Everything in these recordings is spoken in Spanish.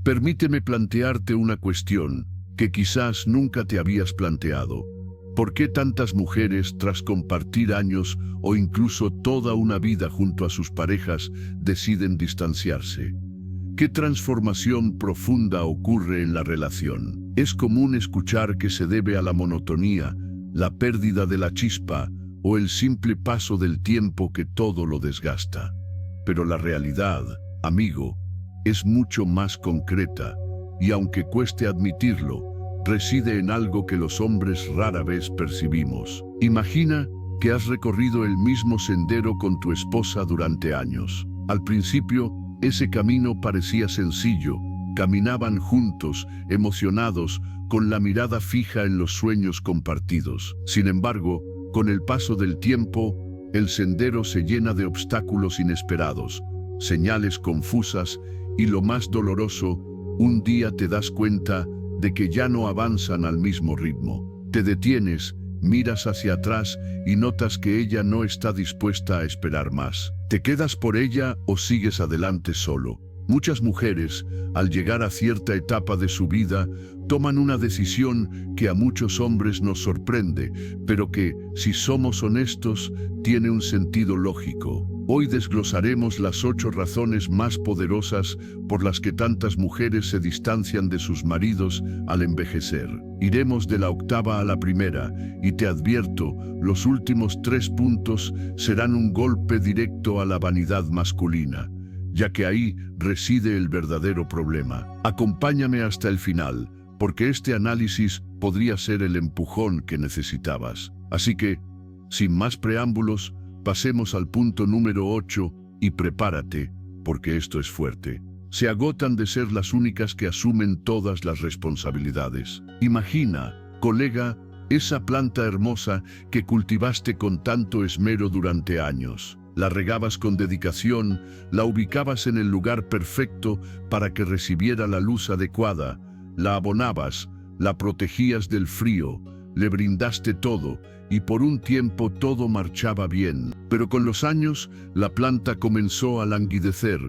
Permíteme plantearte una cuestión que quizás nunca te habías planteado. ¿Por qué tantas mujeres, tras compartir años o incluso toda una vida junto a sus parejas, deciden distanciarse? ¿Qué transformación profunda ocurre en la relación? Es común escuchar que se debe a la monotonía, la pérdida de la chispa o el simple paso del tiempo que todo lo desgasta. Pero la realidad, amigo, es mucho más concreta y aunque cueste admitirlo, reside en algo que los hombres rara vez percibimos. Imagina que has recorrido el mismo sendero con tu esposa durante años. Al principio, ese camino parecía sencillo. Caminaban juntos, emocionados, con la mirada fija en los sueños compartidos. Sin embargo, con el paso del tiempo, el sendero se llena de obstáculos inesperados, señales confusas y lo más doloroso, un día te das cuenta de que ya no avanzan al mismo ritmo. Te detienes, miras hacia atrás y notas que ella no está dispuesta a esperar más. ¿Te quedas por ella o sigues adelante solo? Muchas mujeres, al llegar a cierta etapa de su vida, toman una decisión que a muchos hombres nos sorprende, pero que, si somos honestos, tiene un sentido lógico. Hoy desglosaremos las 8 razones más poderosas por las que tantas mujeres se distancian de sus maridos al envejecer. Iremos de la octava a la primera, y te advierto, los últimos 3 puntos serán un golpe directo a la vanidad masculina, ya que ahí reside el verdadero problema. Acompáñame hasta el final, porque este análisis podría ser el empujón que necesitabas. Así que, sin más preámbulos, pasemos al punto número 8 y prepárate, porque esto es fuerte. Se agotan de ser las únicas que asumen todas las responsabilidades. Imagina, colega, esa planta hermosa que cultivaste con tanto esmero durante años. La regabas con dedicación, la ubicabas en el lugar perfecto para que recibiera la luz adecuada, la abonabas, la protegías del frío, le brindaste todo y por un tiempo todo marchaba bien. Pero con los años la planta comenzó a languidecer,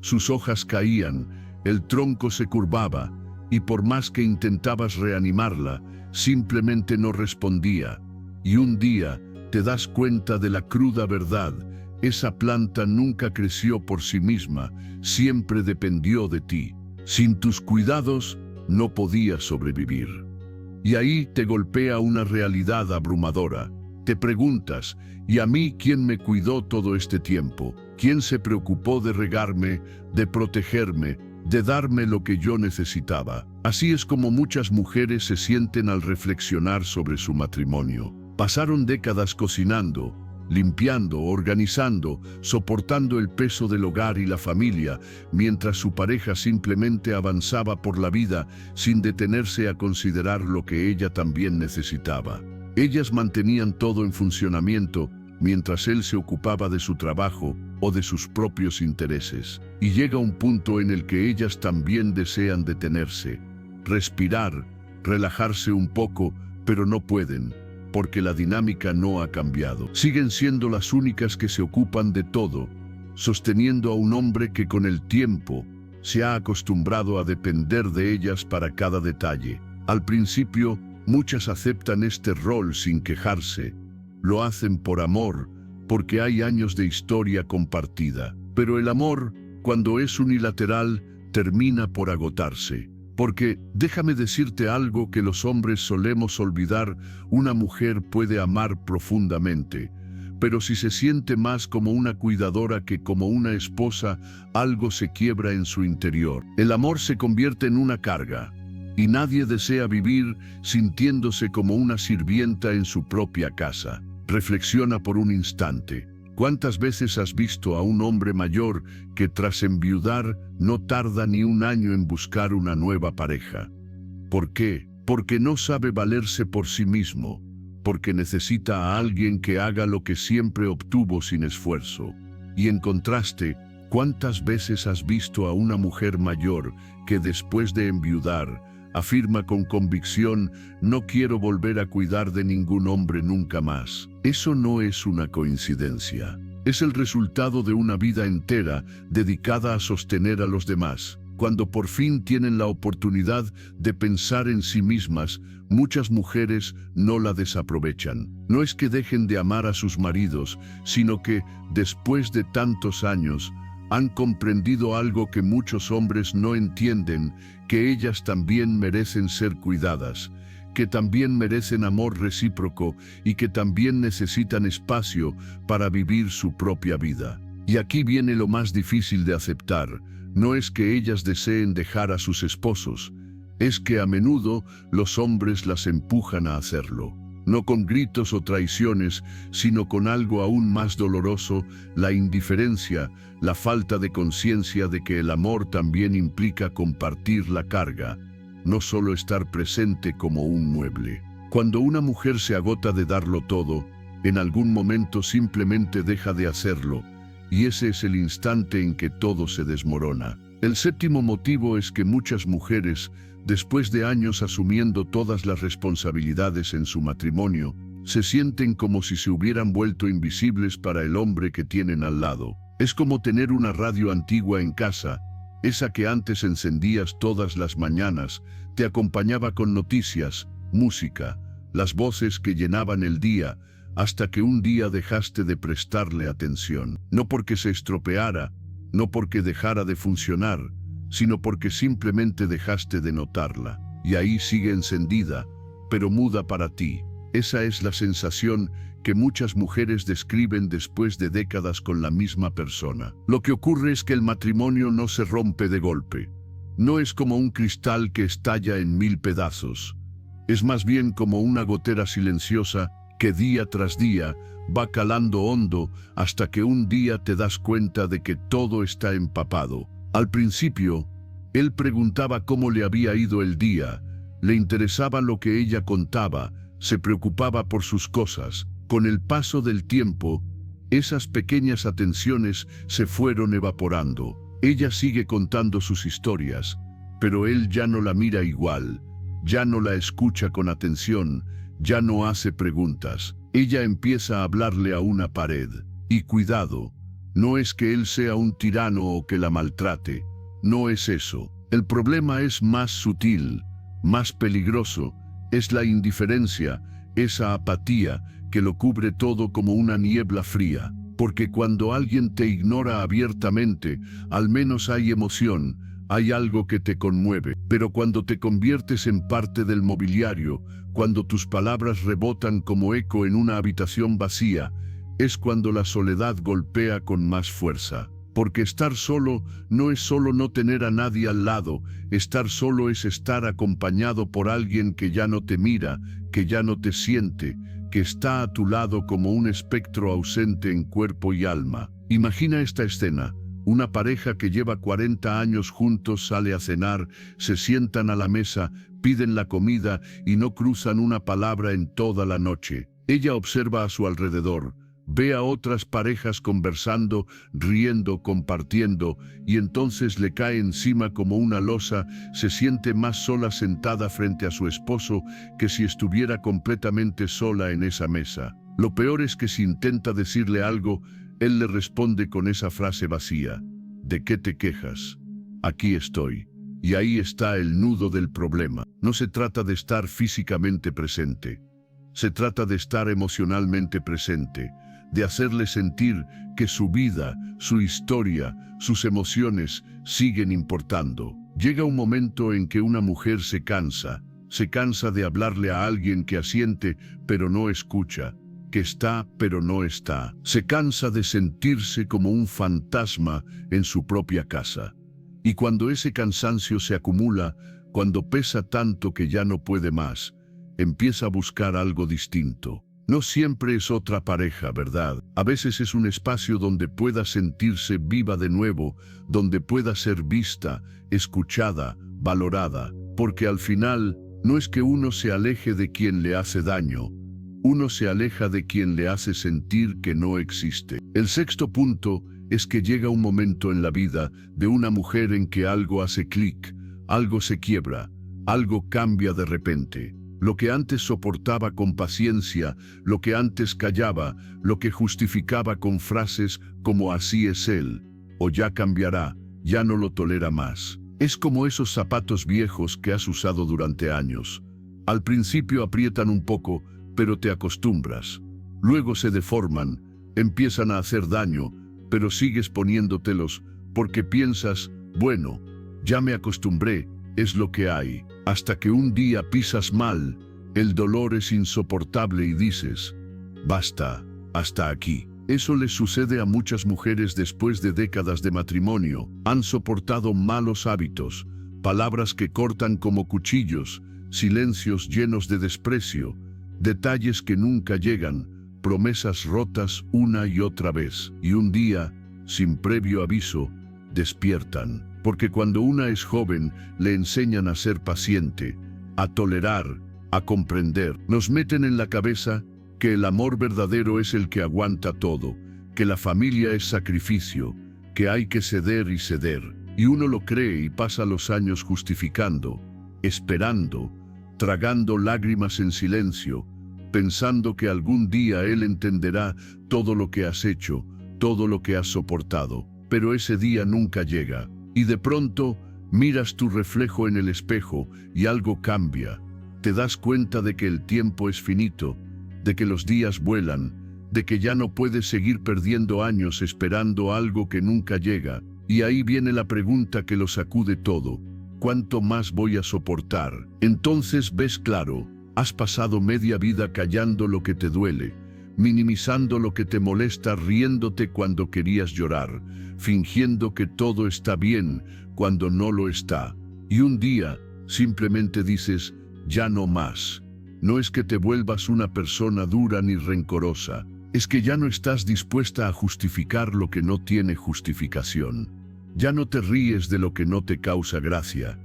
sus hojas caían, el tronco se curvaba y por más que intentabas reanimarla, simplemente no respondía. Y un día te das cuenta de la cruda verdad. Esa planta nunca creció por sí misma, siempre dependió de ti. Sin tus cuidados, no podía sobrevivir. Y ahí te golpea una realidad abrumadora. Te preguntas, ¿y a mí quién me cuidó todo este tiempo? ¿Quién se preocupó de regarme, de protegerme, de darme lo que yo necesitaba? Así es como muchas mujeres se sienten al reflexionar sobre su matrimonio. Pasaron décadas cocinando, limpiando, organizando, soportando el peso del hogar y la familia, mientras su pareja simplemente avanzaba por la vida sin detenerse a considerar lo que ella también necesitaba. Ellas mantenían todo en funcionamiento, mientras él se ocupaba de su trabajo o de sus propios intereses. Y llega un punto en el que ellas también desean detenerse, respirar, relajarse un poco, pero no pueden, porque la dinámica no ha cambiado. Siguen siendo las únicas que se ocupan de todo, sosteniendo a un hombre que con el tiempo se ha acostumbrado a depender de ellas para cada detalle. Al principio, muchas aceptan este rol sin quejarse. Lo hacen por amor, porque hay años de historia compartida. Pero el amor, cuando es unilateral, termina por agotarse. Porque, déjame decirte algo que los hombres solemos olvidar, una mujer puede amar profundamente, pero si se siente más como una cuidadora que como una esposa, algo se quiebra en su interior. El amor se convierte en una carga, y nadie desea vivir sintiéndose como una sirvienta en su propia casa. Reflexiona por un instante. ¿Cuántas veces has visto a un hombre mayor que tras enviudar no tarda ni un año en buscar una nueva pareja? ¿Por qué? Porque no sabe valerse por sí mismo, porque necesita a alguien que haga lo que siempre obtuvo sin esfuerzo. Y en contraste, ¿cuántas veces has visto a una mujer mayor que después de enviudar afirma con convicción: no quiero volver a cuidar de ningún hombre nunca más? Eso no es una coincidencia. Es el resultado de una vida entera dedicada a sostener a los demás. Cuando por fin tienen la oportunidad de pensar en sí mismas, muchas mujeres no la desaprovechan. No es que dejen de amar a sus maridos, sino que, después de tantos años, han comprendido algo que muchos hombres no entienden, que ellas también merecen ser cuidadas, que también merecen amor recíproco y que también necesitan espacio para vivir su propia vida. Y aquí viene lo más difícil de aceptar. No es que ellas deseen dejar a sus esposos, es que a menudo los hombres las empujan a hacerlo. No con gritos o traiciones, sino con algo aún más doloroso, la indiferencia, la falta de conciencia de que el amor también implica compartir la carga, no solo estar presente como un mueble. Cuando una mujer se agota de darlo todo, en algún momento simplemente deja de hacerlo, y ese es el instante en que todo se desmorona. El séptimo motivo es que muchas mujeres, después de años asumiendo todas las responsabilidades en su matrimonio, se sienten como si se hubieran vuelto invisibles para el hombre que tienen al lado. Es como tener una radio antigua en casa, esa que antes encendías todas las mañanas, te acompañaba con noticias, música, las voces que llenaban el día, hasta que un día dejaste de prestarle atención. No porque se estropeara, no porque dejara de funcionar, sino porque simplemente dejaste de notarla. Y ahí sigue encendida, pero muda para ti. Esa es la sensación que muchas mujeres describen después de décadas con la misma persona. Lo que ocurre es que el matrimonio no se rompe de golpe. No es como un cristal que estalla en 1000 pedazos. Es más bien como una gotera silenciosa que día tras día va calando hondo hasta que un día te das cuenta de que todo está empapado. Al principio, él preguntaba cómo le había ido el día, le interesaba lo que ella contaba, se preocupaba por sus cosas. Con el paso del tiempo, esas pequeñas atenciones se fueron evaporando. Ella sigue contando sus historias, pero él ya no la mira igual, ya no la escucha con atención, ya no hace preguntas. Ella empieza a hablarle a una pared. Y cuidado, no es que él sea un tirano o que la maltrate, no es eso. El problema es más sutil, más peligroso, es la indiferencia, esa apatía que lo cubre todo como una niebla fría. Porque cuando alguien te ignora abiertamente, al menos hay emoción, hay algo que te conmueve. Pero cuando te conviertes en parte del mobiliario, cuando tus palabras rebotan como eco en una habitación vacía, es cuando la soledad golpea con más fuerza. Porque estar solo no es solo no tener a nadie al lado, estar solo es estar acompañado por alguien que ya no te mira, que ya no te siente, que está a tu lado como un espectro ausente en cuerpo y alma. Imagina esta escena. Una pareja que lleva 40 años juntos sale a cenar, se sientan a la mesa, piden la comida y no cruzan una palabra en toda la noche. Ella observa a su alrededor, ve a otras parejas conversando, riendo, compartiendo, y entonces le cae encima como una losa, se siente más sola sentada frente a su esposo que si estuviera completamente sola en esa mesa. Lo peor es que si intenta decirle algo, él le responde con esa frase vacía: ¿de qué te quejas? Aquí estoy. Y ahí está el nudo del problema. No se trata de estar físicamente presente. Se trata de estar emocionalmente presente, de hacerle sentir que su vida, su historia, sus emociones siguen importando. Llega un momento en que una mujer se cansa de hablarle a alguien que asiente pero no escucha, que está pero no está. Se cansa de sentirse como un fantasma en su propia casa. Y cuando ese cansancio se acumula, cuando pesa tanto que ya no puede más, empieza a buscar algo distinto. No siempre es otra pareja, ¿verdad? A veces es un espacio donde pueda sentirse viva de nuevo, donde pueda ser vista, escuchada, valorada. Porque al final, no es que uno se aleje de quien le hace daño, uno se aleja de quien le hace sentir que no existe. El sexto punto es que llega un momento en la vida de una mujer en que algo hace clic, algo se quiebra, algo cambia de repente. Lo que antes soportaba con paciencia, lo que antes callaba, lo que justificaba con frases como así es él, o ya cambiará, ya no lo tolera más. Es como esos zapatos viejos que has usado durante años. Al principio aprietan un poco, pero te acostumbras. Luego se deforman, empiezan a hacer daño, pero sigues poniéndotelos porque piensas, bueno, ya me acostumbré, es lo que hay. Hasta que un día pisas mal, el dolor es insoportable y dices, basta, hasta aquí. Eso les sucede a muchas mujeres después de décadas de matrimonio. Han soportado malos hábitos, palabras que cortan como cuchillos, silencios llenos de desprecio, detalles que nunca llegan, promesas rotas una y otra vez. Y un día, sin previo aviso, despiertan. Porque cuando una es joven, le enseñan a ser paciente, a tolerar, a comprender. Nos meten en la cabeza que el amor verdadero es el que aguanta todo, que la familia es sacrificio, que hay que ceder y ceder. Y uno lo cree y pasa los años justificando, esperando, tragando lágrimas en silencio, pensando que algún día él entenderá todo lo que has hecho, todo lo que has soportado. Pero ese día nunca llega. Y de pronto, miras tu reflejo en el espejo y algo cambia. Te das cuenta de que el tiempo es finito, de que los días vuelan, de que ya no puedes seguir perdiendo años esperando algo que nunca llega. Y ahí viene la pregunta que lo sacude todo. ¿Cuánto más voy a soportar? Entonces ves claro, has pasado media vida callando lo que te duele, minimizando lo que te molesta, riéndote cuando querías llorar, fingiendo que todo está bien cuando no lo está. Y un día, simplemente dices, ya no más. No es que te vuelvas una persona dura ni rencorosa, es que ya no estás dispuesta a justificar lo que no tiene justificación. Ya no te ríes de lo que no te causa gracia.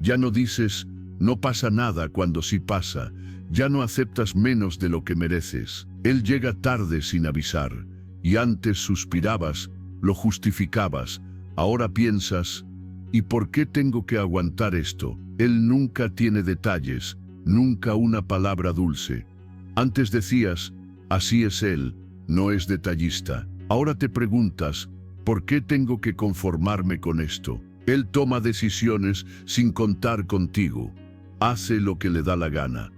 Ya no dices, no pasa nada cuando sí pasa. Ya no aceptas menos de lo que mereces. Él llega tarde sin avisar, y antes suspirabas, lo justificabas. Ahora piensas, ¿y por qué tengo que aguantar esto? Él nunca tiene detalles, nunca una palabra dulce. Antes decías, así es él, no es detallista. Ahora te preguntas, ¿por qué tengo que conformarme con esto? Él toma decisiones sin contar contigo. Hace lo que le da la gana.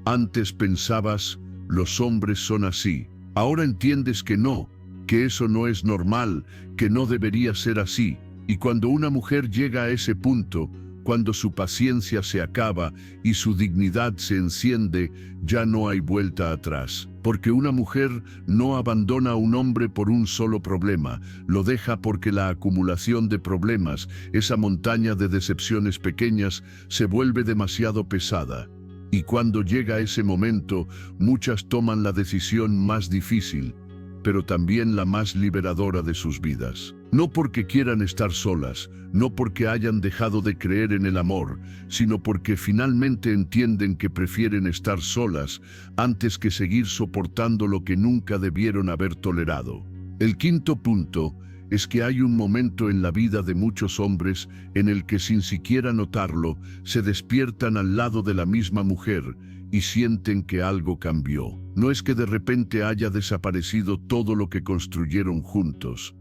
Antes pensabas, los hombres son así. Ahora entiendes que no, que eso no es normal, que no debería ser así. Y cuando una mujer llega a ese punto, cuando su paciencia se acaba y su dignidad se enciende, ya no hay vuelta atrás. Porque una mujer no abandona a un hombre por un solo problema, lo deja porque la acumulación de problemas, esa montaña de decepciones pequeñas, se vuelve demasiado pesada. Y cuando llega ese momento, muchas toman la decisión más difícil, pero también la más liberadora de sus vidas. No porque quieran estar solas, no porque hayan dejado de creer en el amor, sino porque finalmente entienden que prefieren estar solas antes que seguir soportando lo que nunca debieron haber tolerado. El quinto punto es que hay un momento en la vida de muchos hombres en el que sin siquiera notarlo, se despiertan al lado de la misma mujer y sienten que algo cambió. No es que de repente haya desaparecido todo lo que construyeron juntos.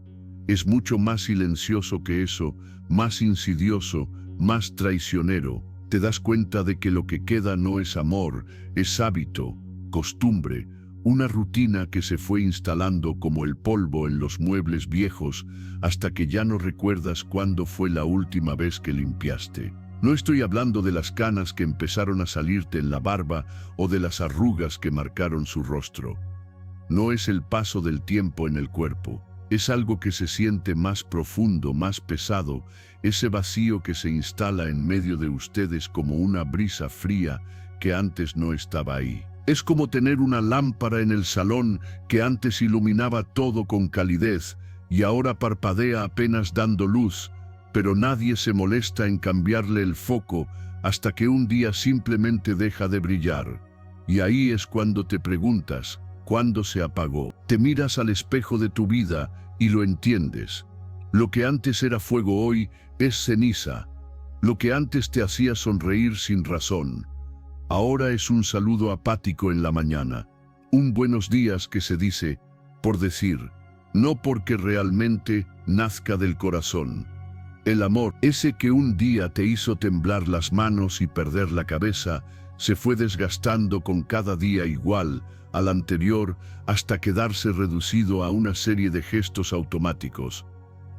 Es mucho más silencioso que eso, más insidioso, más traicionero. Te das cuenta de que lo que queda no es amor, es hábito, costumbre, una rutina que se fue instalando como el polvo en los muebles viejos hasta que ya no recuerdas cuándo fue la última vez que limpiaste. No estoy hablando de las canas que empezaron a salirte en la barba o de las arrugas que marcaron su rostro. No es el paso del tiempo en el cuerpo. Es algo que se siente más profundo, más pesado, ese vacío que se instala en medio de ustedes como una brisa fría que antes no estaba ahí. Es como tener una lámpara en el salón que antes iluminaba todo con calidez y ahora parpadea apenas dando luz, pero nadie se molesta en cambiarle el foco hasta que un día simplemente deja de brillar. Y ahí es cuando te preguntas, ¿cuándo se apagó? Te miras al espejo de tu vida y lo entiendes. Lo que antes era fuego hoy es ceniza. Lo que antes te hacía sonreír sin razón, ahora es un saludo apático en la mañana. Un buenos días que se dice, por decir, no porque realmente nazca del corazón. El amor, ese que un día te hizo temblar las manos y perder la cabeza, se fue desgastando con cada día igual al anterior hasta quedarse reducido a una serie de gestos automáticos.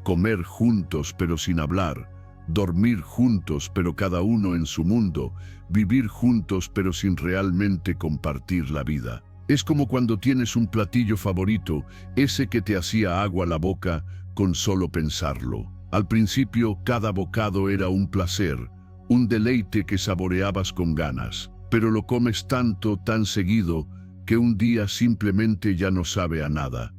Comer juntos pero sin hablar, dormir juntos pero cada uno en su mundo, vivir juntos pero sin realmente compartir la vida. Es como cuando tienes un platillo favorito, ese que te hacía agua la boca con solo pensarlo. Al principio cada bocado era un placer, un deleite que saboreabas con ganas, pero lo comes tanto, tan seguido, que un día simplemente ya no sabe a nada.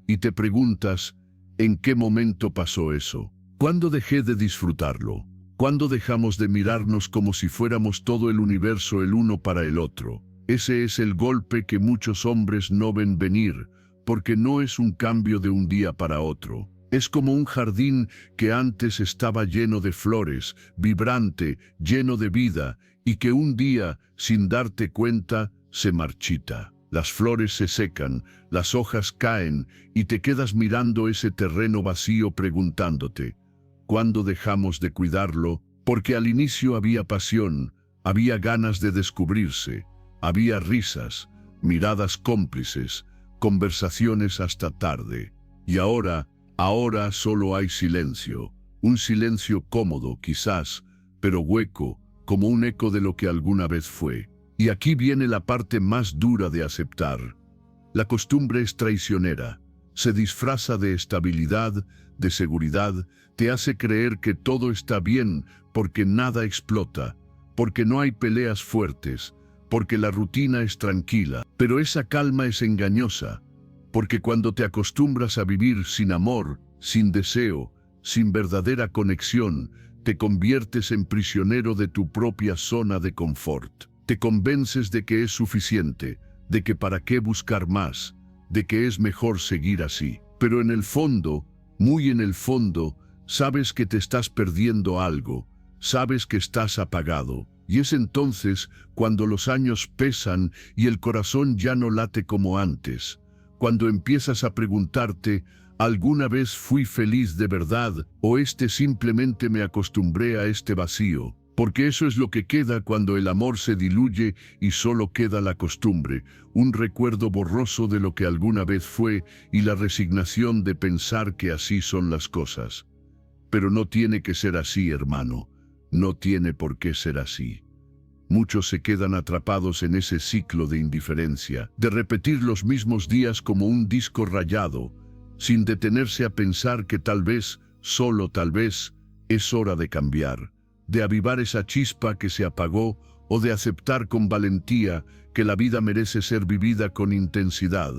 Y te preguntas, ¿en qué momento pasó eso? ¿Cuándo dejé de disfrutarlo? ¿Cuándo dejamos de mirarnos como si fuéramos todo el universo el uno para el otro? Ese es el golpe que muchos hombres no ven venir, porque no es un cambio de un día para otro. Es como un jardín que antes estaba lleno de flores, vibrante, lleno de vida, y que un día, sin darte cuenta, se marchita. Las flores se secan, las hojas caen, y te quedas mirando ese terreno vacío preguntándote, ¿cuándo dejamos de cuidarlo? Porque al inicio había pasión, había ganas de descubrirse, había risas, miradas cómplices, conversaciones hasta tarde. Y ahora solo hay silencio, un silencio cómodo quizás, pero hueco, como un eco de lo que alguna vez fue. Y aquí viene la parte más dura de aceptar. La costumbre es traicionera, se disfraza de estabilidad, de seguridad, te hace creer que todo está bien porque nada explota, porque no hay peleas fuertes, porque la rutina es tranquila. Pero esa calma es engañosa, porque cuando te acostumbras a vivir sin amor, sin deseo, sin verdadera conexión, te conviertes en prisionero de tu propia zona de confort. Te convences de que es suficiente, de que para qué buscar más, de que es mejor seguir así. Pero en el fondo, muy en el fondo, sabes que te estás perdiendo algo, sabes que estás apagado. Y es entonces cuando los años pesan y el corazón ya no late como antes, cuando empiezas a preguntarte, ¿alguna vez fui feliz de verdad o simplemente me acostumbré a este vacío? Porque eso es lo que queda cuando el amor se diluye y solo queda la costumbre, un recuerdo borroso de lo que alguna vez fue y la resignación de pensar que así son las cosas. Pero no tiene que ser así, hermano, no tiene por qué ser así. Muchos se quedan atrapados en ese ciclo de indiferencia, de repetir los mismos días como un disco rayado, sin detenerse a pensar que tal vez, solo tal vez, es hora de cambiar, de avivar esa chispa que se apagó o de aceptar con valentía que la vida merece ser vivida con intensidad,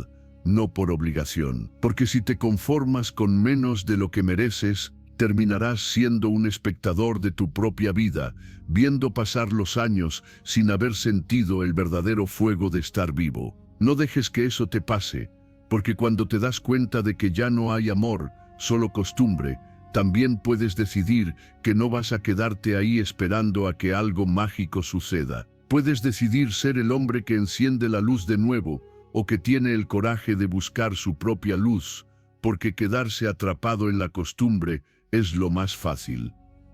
no por obligación. Porque si te conformas con menos de lo que mereces, terminarás siendo un espectador de tu propia vida, viendo pasar los años sin haber sentido el verdadero fuego de estar vivo. No dejes que eso te pase, porque cuando te das cuenta de que ya no hay amor, solo costumbre, también puedes decidir que no vas a quedarte ahí esperando a que algo mágico suceda. Puedes decidir ser el hombre que enciende la luz de nuevo o que tiene el coraje de buscar su propia luz, porque quedarse atrapado en la costumbre es lo más fácil,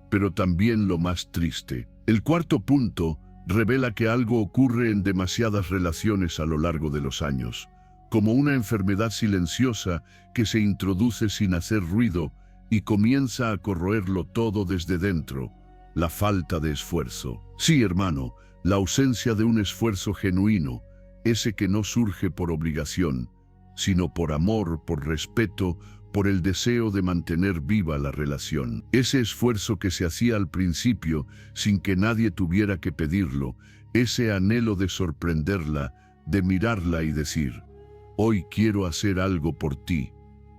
pero también lo más triste. El cuarto punto revela que algo ocurre en demasiadas relaciones a lo largo de los años, como una enfermedad silenciosa que se introduce sin hacer ruido y comienza a corroerlo todo desde dentro, la falta de esfuerzo. Sí, hermano, la ausencia de un esfuerzo genuino, ese que no surge por obligación, sino por amor, por respeto, por el deseo de mantener viva la relación. Ese esfuerzo que se hacía al principio sin que nadie tuviera que pedirlo, ese anhelo de sorprenderla, de mirarla y decir, hoy quiero hacer algo por ti,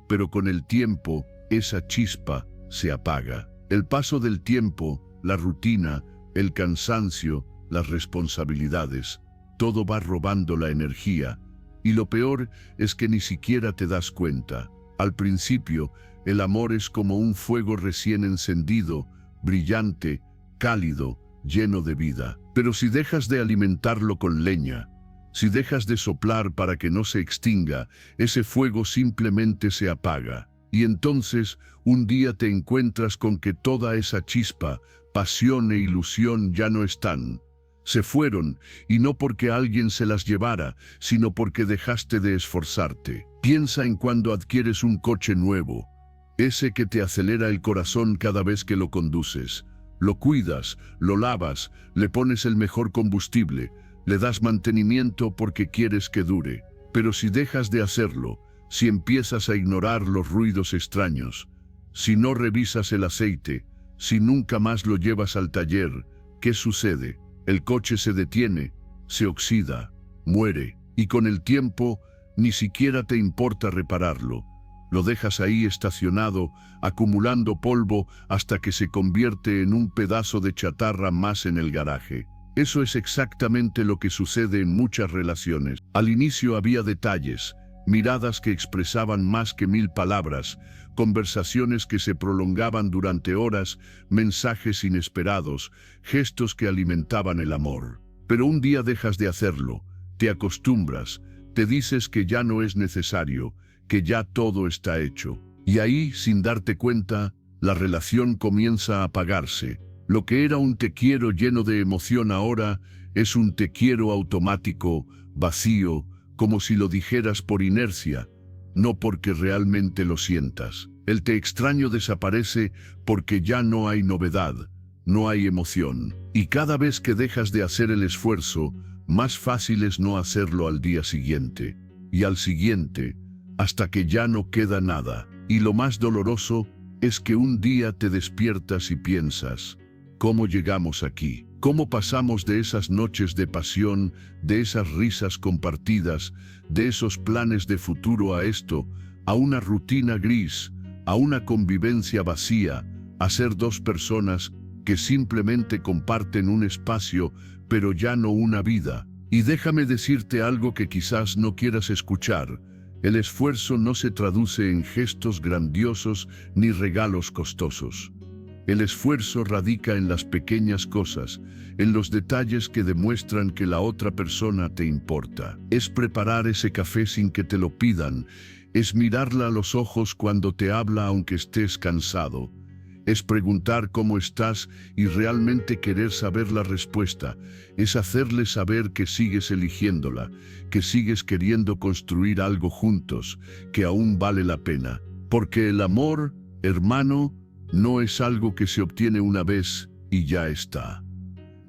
pero con el tiempo, esa chispa se apaga. El paso del tiempo, la rutina, el cansancio, las responsabilidades, todo va robando la energía, y lo peor es que ni siquiera te das cuenta. Al principio, el amor es como un fuego recién encendido, brillante, cálido, lleno de vida. Pero si dejas de alimentarlo con leña, si dejas de soplar para que no se extinga, ese fuego simplemente se apaga. Y entonces, un día te encuentras con que toda esa chispa, pasión e ilusión ya no están. Se fueron, y no porque alguien se las llevara, sino porque dejaste de esforzarte. Piensa en cuando adquieres un coche nuevo, ese que te acelera el corazón cada vez que lo conduces. Lo cuidas, lo lavas, le pones el mejor combustible, le das mantenimiento porque quieres que dure. Pero si dejas de hacerlo, si empiezas a ignorar los ruidos extraños, si no revisas el aceite, si nunca más lo llevas al taller, ¿qué sucede? El coche se detiene, se oxida, muere, y con el tiempo ni siquiera te importa repararlo. Lo dejas ahí estacionado, acumulando polvo hasta que se convierte en un pedazo de chatarra más en el garaje. Eso es exactamente lo que sucede en muchas relaciones. Al inicio había detalles, miradas que expresaban más que 1000 palabras, conversaciones que se prolongaban durante horas, mensajes inesperados, gestos que alimentaban el amor. Pero un día dejas de hacerlo, te acostumbras, te dices que ya no es necesario, que ya todo está hecho. Y ahí, sin darte cuenta, la relación comienza a apagarse. Lo que era un te quiero lleno de emoción ahora es un te quiero automático, vacío, como si lo dijeras por inercia, no porque realmente lo sientas. El te extraño desaparece porque ya no hay novedad, no hay emoción. Y cada vez que dejas de hacer el esfuerzo, más fácil es no hacerlo al día siguiente. Y al siguiente, hasta que ya no queda nada. Y lo más doloroso es que un día te despiertas y piensas, ¿cómo llegamos aquí? ¿Cómo pasamos de esas noches de pasión, de esas risas compartidas, de esos planes de futuro a esto, a una rutina gris, a una convivencia vacía, a ser dos personas que simplemente comparten un espacio, pero ya no una vida? Y déjame decirte algo que quizás no quieras escuchar. El esfuerzo no se traduce en gestos grandiosos ni regalos costosos. El esfuerzo radica en las pequeñas cosas, en los detalles que demuestran que la otra persona te importa. Es preparar ese café sin que te lo pidan, es mirarla a los ojos cuando te habla aunque estés cansado. Es preguntar cómo estás y realmente querer saber la respuesta. Es hacerle saber que sigues eligiéndola, que sigues queriendo construir algo juntos, que aún vale la pena. Porque el amor, hermano, no es algo que se obtiene una vez y ya está.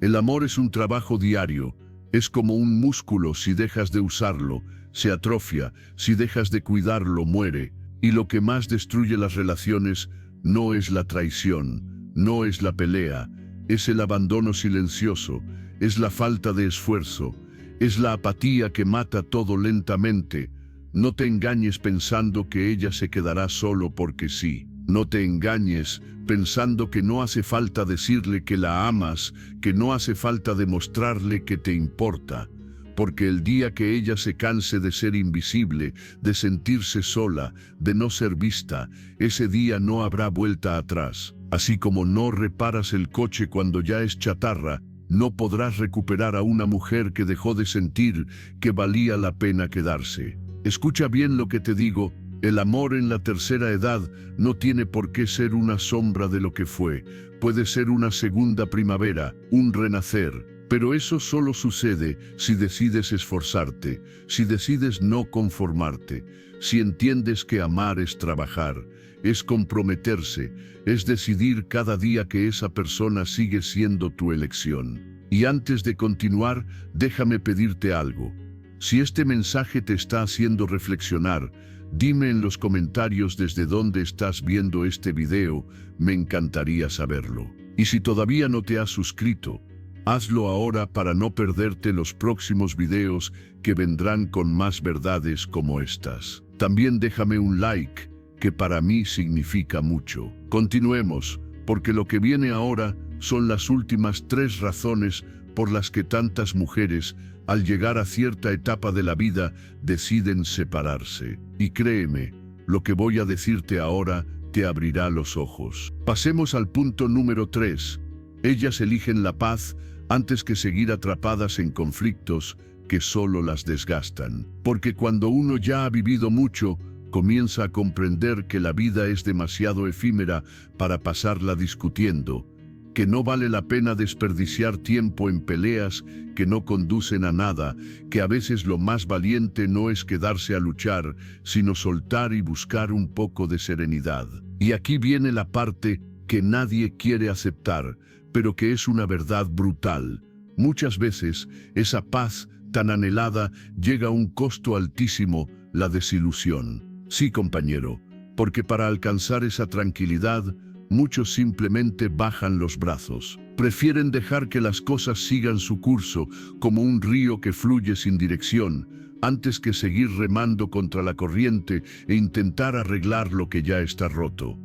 El amor es un trabajo diario, es como un músculo. Si dejas de usarlo, se atrofia, si dejas de cuidarlo, muere. Y lo que más destruye las relaciones no es la traición, no es la pelea, es el abandono silencioso, es la falta de esfuerzo, es la apatía que mata todo lentamente. No te engañes pensando que ella se quedará solo porque sí. No te engañes pensando que no hace falta decirle que la amas, que no hace falta demostrarle que te importa. Porque el día que ella se canse de ser invisible, de sentirse sola, de no ser vista, ese día no habrá vuelta atrás. Así como no reparas el coche cuando ya es chatarra, no podrás recuperar a una mujer que dejó de sentir que valía la pena quedarse. Escucha bien lo que te digo. El amor en la tercera edad no tiene por qué ser una sombra de lo que fue. Puede ser una segunda primavera, un renacer. Pero eso solo sucede si decides esforzarte, si decides no conformarte, si entiendes que amar es trabajar, es comprometerse, es decidir cada día que esa persona sigue siendo tu elección. Y antes de continuar, déjame pedirte algo. Si este mensaje te está haciendo reflexionar, dime en los comentarios desde dónde estás viendo este video, me encantaría saberlo. Y si todavía no te has suscrito, hazlo ahora para no perderte los próximos videos que vendrán con más verdades como estas. También déjame un like, que para mí significa mucho. Continuemos, porque lo que viene ahora son las últimas 3 razones por las que tantas mujeres, al llegar a cierta etapa de la vida, deciden separarse. Y créeme, lo que voy a decirte ahora te abrirá los ojos. Pasemos al punto número 3. Ellas eligen la paz antes que seguir atrapadas en conflictos que solo las desgastan. Porque cuando uno ya ha vivido mucho, comienza a comprender que la vida es demasiado efímera para pasarla discutiendo, que no vale la pena desperdiciar tiempo en peleas que no conducen a nada, que a veces lo más valiente no es quedarse a luchar, sino soltar y buscar un poco de serenidad. Y aquí viene la parte que nadie quiere aceptar, pero que es una verdad brutal. Muchas veces esa paz tan anhelada llega a un costo altísimo, la desilusión. Sí, compañero, porque para alcanzar esa tranquilidad, muchos simplemente bajan los brazos. Prefieren dejar que las cosas sigan su curso, como un río que fluye sin dirección, antes que seguir remando contra la corriente e intentar arreglar lo que ya está roto.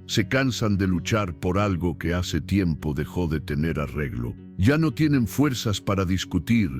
Se cansan de luchar por algo que hace tiempo dejó de tener arreglo. Ya no tienen fuerzas para discutir,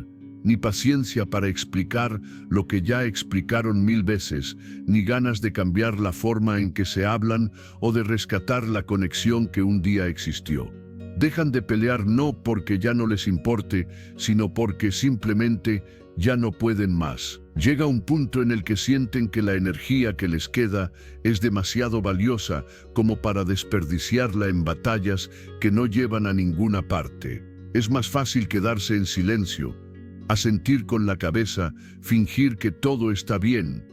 ni paciencia para explicar lo que ya explicaron 1000 veces, ni ganas de cambiar la forma en que se hablan o de rescatar la conexión que un día existió. Dejan de pelear no porque ya no les importe, sino porque simplemente ya no pueden más. Llega un punto en el que sienten que la energía que les queda es demasiado valiosa como para desperdiciarla en batallas que no llevan a ninguna parte. Es más fácil quedarse en silencio, asentir con la cabeza, fingir que todo está bien,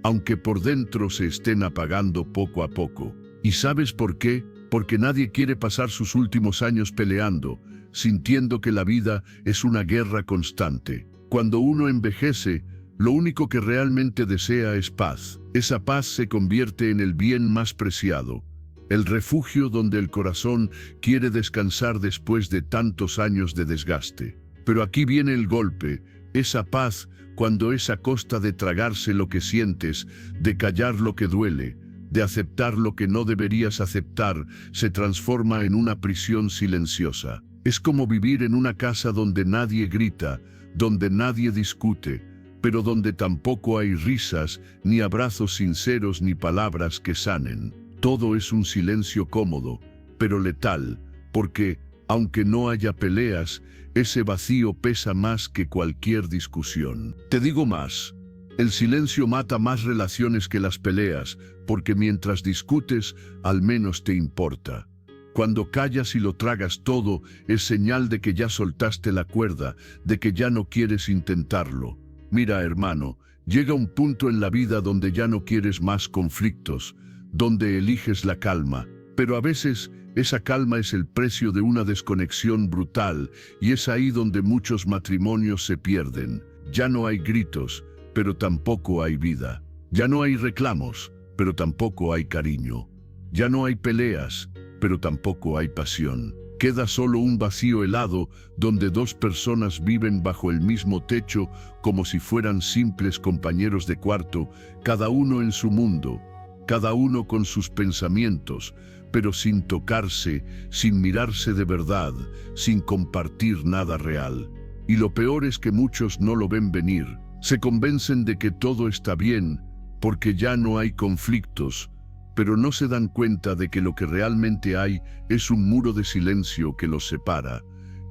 aunque por dentro se estén apagando poco a poco. ¿Y sabes por qué? Porque nadie quiere pasar sus últimos años peleando, sintiendo que la vida es una guerra constante. Cuando uno envejece, lo único que realmente desea es paz. Esa paz se convierte en el bien más preciado, el refugio donde el corazón quiere descansar después de tantos años de desgaste. Pero aquí viene el golpe, esa paz cuando es a costa de tragarse lo que sientes, de callar lo que duele, de aceptar lo que no deberías aceptar, se transforma en una prisión silenciosa. Es como vivir en una casa donde nadie grita, donde nadie discute, pero donde tampoco hay risas, ni abrazos sinceros, ni palabras que sanen. Todo es un silencio cómodo, pero letal, porque, aunque no haya peleas, ese vacío pesa más que cualquier discusión. Te digo más, el silencio mata más relaciones que las peleas, porque mientras discutes, al menos te importa. Cuando callas y lo tragas todo, es señal de que ya soltaste la cuerda, de que ya no quieres intentarlo. Mira, hermano, llega un punto en la vida donde ya no quieres más conflictos, donde eliges la calma, pero a veces esa calma es el precio de una desconexión brutal, y es ahí donde muchos matrimonios se pierden. Ya no hay gritos, pero tampoco hay vida. Ya no hay reclamos, pero tampoco hay cariño. Ya no hay peleas, pero tampoco hay pasión. Queda solo un vacío helado donde dos personas viven bajo el mismo techo como si fueran simples compañeros de cuarto, cada uno en su mundo, cada uno con sus pensamientos, pero sin tocarse, sin mirarse de verdad, sin compartir nada real. Y lo peor es que muchos no lo ven venir. Se convencen de que todo está bien, porque ya no hay conflictos, pero no se dan cuenta de que lo que realmente hay es un muro de silencio que los separa,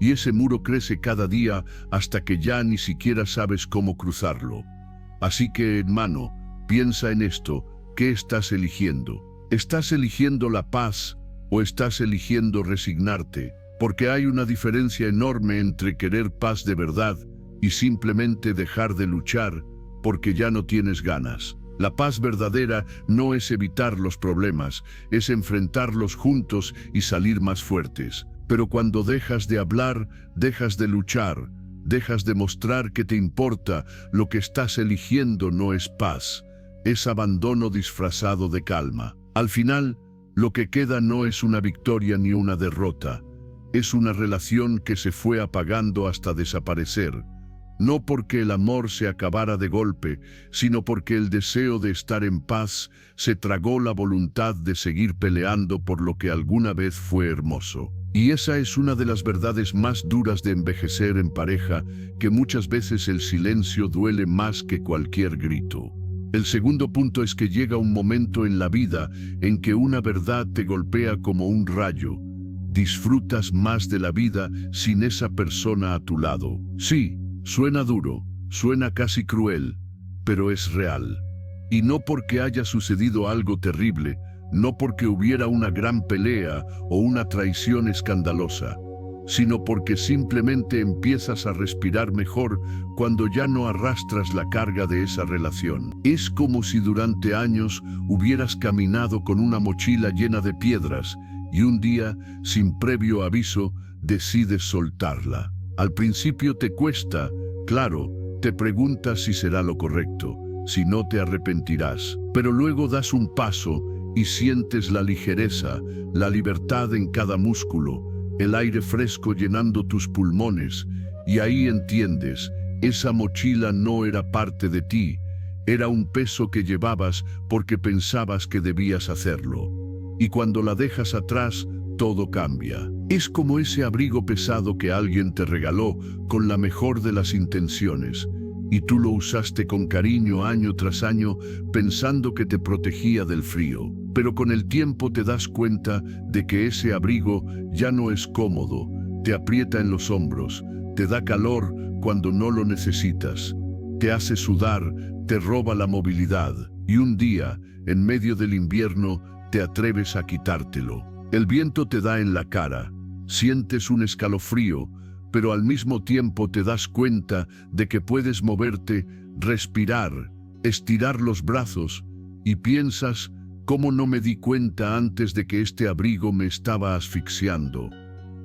y ese muro crece cada día hasta que ya ni siquiera sabes cómo cruzarlo. Así que, hermano, piensa en esto, ¿qué estás eligiendo? ¿Estás eligiendo la paz o estás eligiendo resignarte? Porque hay una diferencia enorme entre querer paz de verdad y simplemente dejar de luchar porque ya no tienes ganas. La paz verdadera no es evitar los problemas, es enfrentarlos juntos y salir más fuertes. Pero cuando dejas de hablar, dejas de luchar, dejas de mostrar que te importa, lo que estás eligiendo no es paz, es abandono disfrazado de calma. Al final, lo que queda no es una victoria ni una derrota, es una relación que se fue apagando hasta desaparecer. No porque el amor se acabara de golpe, sino porque el deseo de estar en paz se tragó la voluntad de seguir peleando por lo que alguna vez fue hermoso. Y esa es una de las verdades más duras de envejecer en pareja, que muchas veces el silencio duele más que cualquier grito. El segundo punto es que llega un momento en la vida en que una verdad te golpea como un rayo. Disfrutas más de la vida sin esa persona a tu lado. Sí, suena duro, suena casi cruel, pero es real. Y no porque haya sucedido algo terrible, no porque hubiera una gran pelea o una traición escandalosa, sino porque simplemente empiezas a respirar mejor cuando ya no arrastras la carga de esa relación. Es como si durante años hubieras caminado con una mochila llena de piedras y un día, sin previo aviso, decides soltarla. Al principio te cuesta, claro, te preguntas si será lo correcto, si no te arrepentirás, pero luego das un paso y sientes la ligereza, la libertad en cada músculo, el aire fresco llenando tus pulmones, y ahí entiendes, esa mochila no era parte de ti, era un peso que llevabas porque pensabas que debías hacerlo. Y cuando la dejas atrás, todo cambia. Es como ese abrigo pesado que alguien te regaló con la mejor de las intenciones, y tú lo usaste con cariño año tras año pensando que te protegía del frío. Pero con el tiempo te das cuenta de que ese abrigo ya no es cómodo, te aprieta en los hombros, te da calor cuando no lo necesitas, te hace sudar, te roba la movilidad, y un día, en medio del invierno, te atreves a quitártelo. El viento te da en la cara, sientes un escalofrío, pero al mismo tiempo te das cuenta de que puedes moverte, respirar, estirar los brazos, y piensas, ¿cómo no me di cuenta antes de que este abrigo me estaba asfixiando?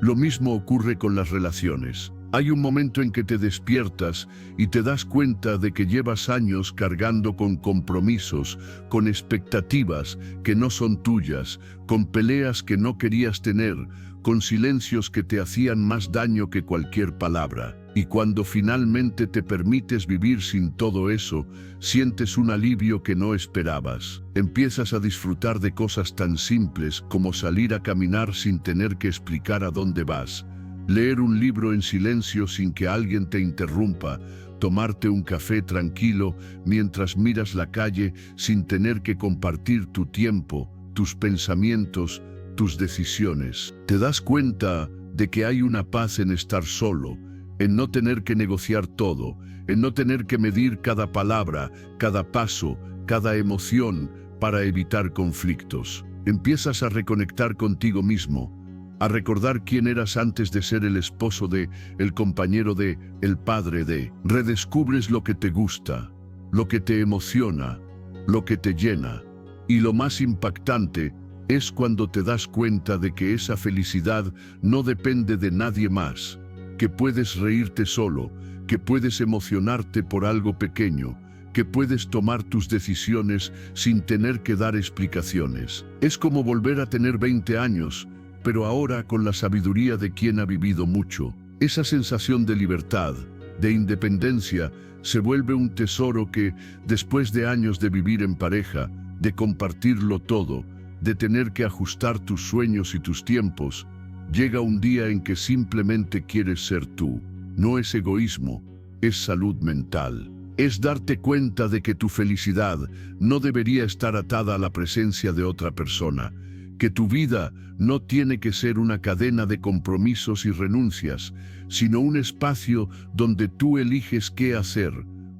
Lo mismo ocurre con las relaciones. Hay un momento en que te despiertas y te das cuenta de que llevas años cargando con compromisos, con expectativas que no son tuyas, con peleas que no querías tener, con silencios que te hacían más daño que cualquier palabra. Y cuando finalmente te permites vivir sin todo eso, sientes un alivio que no esperabas. Empiezas a disfrutar de cosas tan simples como salir a caminar sin tener que explicar a dónde vas, leer un libro en silencio sin que alguien te interrumpa, tomarte un café tranquilo mientras miras la calle sin tener que compartir tu tiempo, tus pensamientos, tus decisiones. Te das cuenta de que hay una paz en estar solo, en no tener que negociar todo, en no tener que medir cada palabra, cada paso, cada emoción para evitar conflictos. Empiezas a reconectar contigo mismo, a recordar quién eras antes de ser el esposo de, el compañero de, el padre de. Redescubres lo que te gusta, lo que te emociona, lo que te llena. Y lo más impactante es cuando te das cuenta de que esa felicidad no depende de nadie más, que puedes reírte solo, que puedes emocionarte por algo pequeño, que puedes tomar tus decisiones sin tener que dar explicaciones. Es como volver a tener 20 años, pero ahora con la sabiduría de quien ha vivido mucho. Esa sensación de libertad, de independencia, se vuelve un tesoro que, después de años de vivir en pareja, de compartirlo todo, de tener que ajustar tus sueños y tus tiempos, llega un día en que simplemente quieres ser tú. No es egoísmo, es salud mental. Es darte cuenta de que tu felicidad no debería estar atada a la presencia de otra persona, que tu vida no tiene que ser una cadena de compromisos y renuncias, sino un espacio donde tú eliges qué hacer,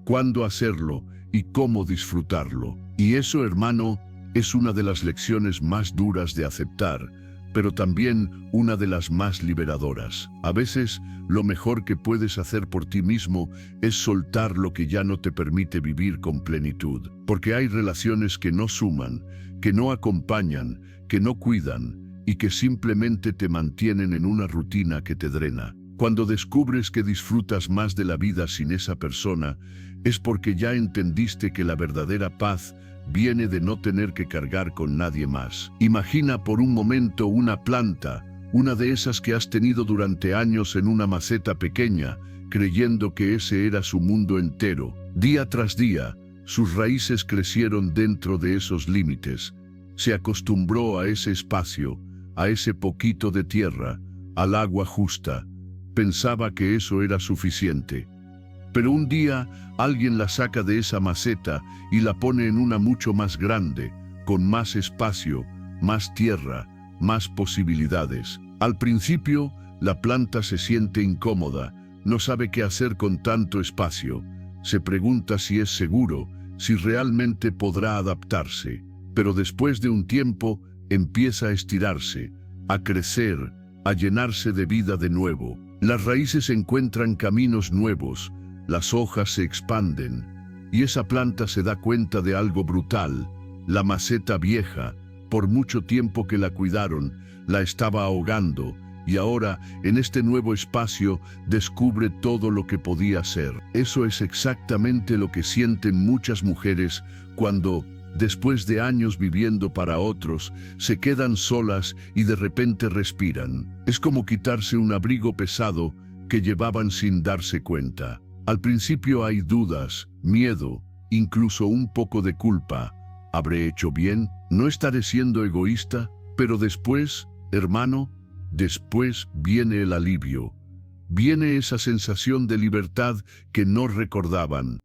cuándo hacerlo y cómo disfrutarlo. Y eso, hermano, es una de las lecciones más duras de aceptar, pero también una de las más liberadoras. A veces, lo mejor que puedes hacer por ti mismo es soltar lo que ya no te permite vivir con plenitud. Porque hay relaciones que no suman, que no acompañan, que no cuidan y que simplemente te mantienen en una rutina que te drena. Cuando descubres que disfrutas más de la vida sin esa persona, es porque ya entendiste que la verdadera paz viene de no tener que cargar con nadie más. Imagina por un momento una planta, una de esas que has tenido durante años en una maceta pequeña, creyendo que ese era su mundo entero. Día tras día, sus raíces crecieron dentro de esos límites. Se acostumbró a ese espacio, a ese poquito de tierra, al agua justa. Pensaba que eso era suficiente. Pero un día alguien la saca de esa maceta y la pone en una mucho más grande, con más espacio, más tierra, más posibilidades. Al principio, la planta se siente incómoda, no sabe qué hacer con tanto espacio. Se pregunta si es seguro, si realmente podrá adaptarse, pero después de un tiempo empieza a estirarse, a crecer, a llenarse de vida de nuevo. Las raíces encuentran caminos nuevos, las hojas se expanden, y esa planta se da cuenta de algo brutal. La maceta vieja, por mucho tiempo que la cuidaron, la estaba ahogando, y ahora, en este nuevo espacio, descubre todo lo que podía ser. Eso es exactamente lo que sienten muchas mujeres cuando, después de años viviendo para otros, se quedan solas y de repente respiran. Es como quitarse un abrigo pesado que llevaban sin darse cuenta. Al principio hay dudas, miedo, incluso un poco de culpa. ¿Habré hecho bien? ¿No estaré siendo egoísta? Pero después, hermano, después viene el alivio. Viene esa sensación de libertad que no recordaban.